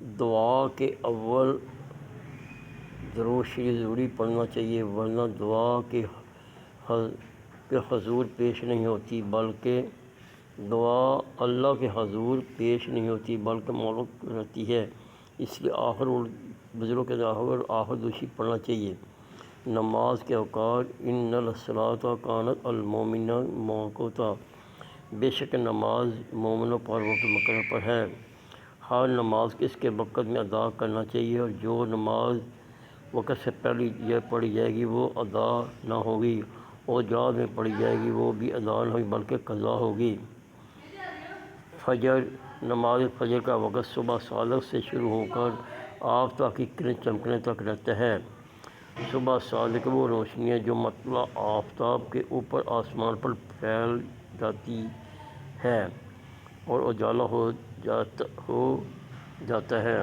دعا کے اول درود شریف ضروری پڑھنا چاہیے، ورنہ دعا کے حضور پیش نہیں ہوتی، بلکہ دعا اللہ کے حضور پیش نہیں ہوتی بلکہ معلوم رہتی ہے۔ اس لیے بزرگوں کے آخر دوشی پڑھنا چاہیے۔ نماز کے اوقات: ان الصلاۃ کانت علی المؤمنین موقوتا، بے شک نماز مومنوں پر وقت مقرر پر ہے۔ ہر نماز اس کے وقت میں ادا کرنا چاہیے، اور جو نماز وقت سے پہلے پڑھی جائے گی وہ ادا نہ ہوگی، اور بعد میں پڑھی جائے گی وہ بھی ادا نہ ہوگی بلکہ قضا ہوگی۔ فجر: نماز فجر کا وقت صبح صادق سے شروع ہو کر آفتاب کی کرن چمکنے تک رہتا ہے۔ صبح صادق وہ روشنی ہے جو مطلع آفتاب کے اوپر آسمان پر پھیل جاتی ہے اور اجالا ہو جاتا ہے۔